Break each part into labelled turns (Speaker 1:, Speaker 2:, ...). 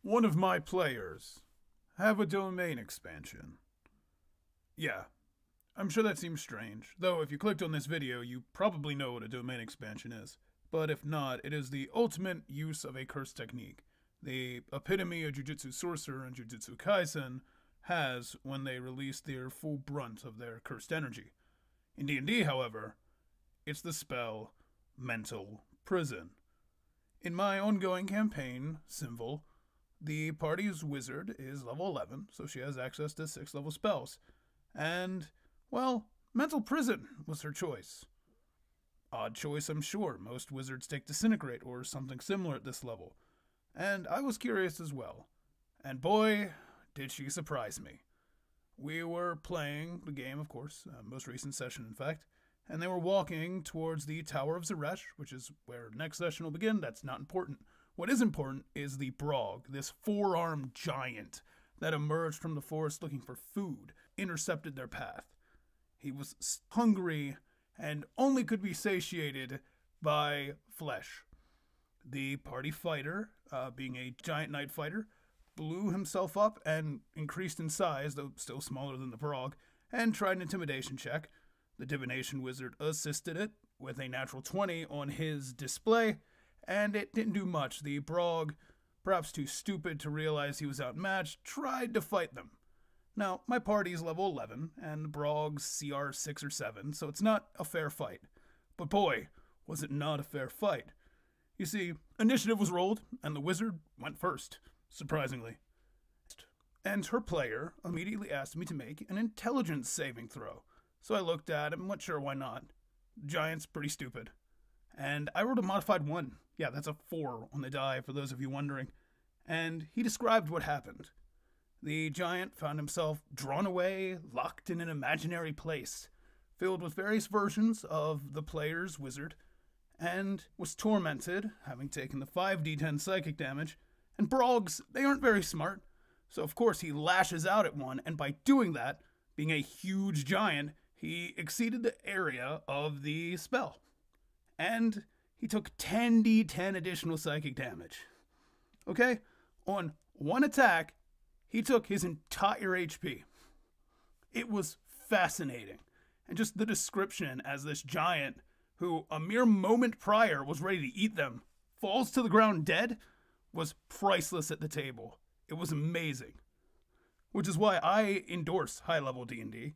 Speaker 1: One of my players have a domain expansion. Yeah, I'm sure that seems strange, though if you clicked on this video, you probably know what a domain expansion is. But if not, it is the ultimate use of a curse technique. The epitome of Jujutsu Sorcerer and Jujutsu Kaisen has when they release their full brunt of their cursed energy. In D&D, however, it's the spell Mental Prison. In my ongoing campaign, Simval, the party's wizard is level 11, so she has access to 6 level spells. And, well, Mental Prison was her choice. Odd choice, I'm sure. Most wizards take Disintegrate or something similar at this level. And I was curious as well. And boy, did she surprise me. We were playing the game, of course, most recent session, in fact, and they were walking towards the Tower of Zeresh, which is where next session will begin. That's not important. What is important is the Brog, this four-armed giant that emerged from the forest looking for food, intercepted their path. He was hungry and only could be satiated by flesh. The party fighter, being a giant knight fighter, blew himself up and increased in size, though still smaller than the Brog, and tried an intimidation check. The divination wizard assisted it with a natural 20 on his display, and it didn't do much. The Brog, perhaps too stupid to realize he was outmatched, tried to fight them. Now, my party is level 11, and the Brog's CR 6 or 7, so it's not a fair fight. But boy, was it not a fair fight. You see, initiative was rolled, and the wizard went first, surprisingly. And her player immediately asked me to make an intelligence saving throw. So I looked at him and went, sure, why not? The giant's pretty stupid. And I rolled a modified 1. Yeah, that's a 4 on the die, for those of you wondering. And he described what happened. The giant found himself drawn away, locked in an imaginary place, filled with various versions of the player's wizard, and was tormented, having taken the 5d10 psychic damage. And Brogs, they aren't very smart, so of course he lashes out at one, and by doing that, being a huge giant, he exceeded the area of the spell. And he took 10d10 additional psychic damage. Okay? On one attack, he took his entire HP. It was fascinating. And just the description as this giant, who a mere moment prior was ready to eat them, falls to the ground dead, was priceless at the table. It was amazing. Which is why I endorse high-level D&D.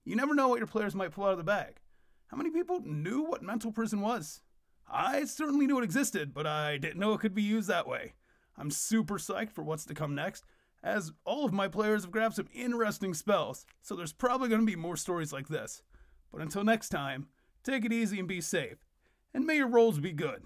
Speaker 1: You never know what your players might pull out of the bag. How many people knew what Mental Prison was? I certainly knew it existed, but I didn't know it could be used that way. I'm super psyched for what's to come next, as all of my players have grabbed some interesting spells, so there's probably going to be more stories like this. But until next time, take it easy and be safe, and may your rolls be good.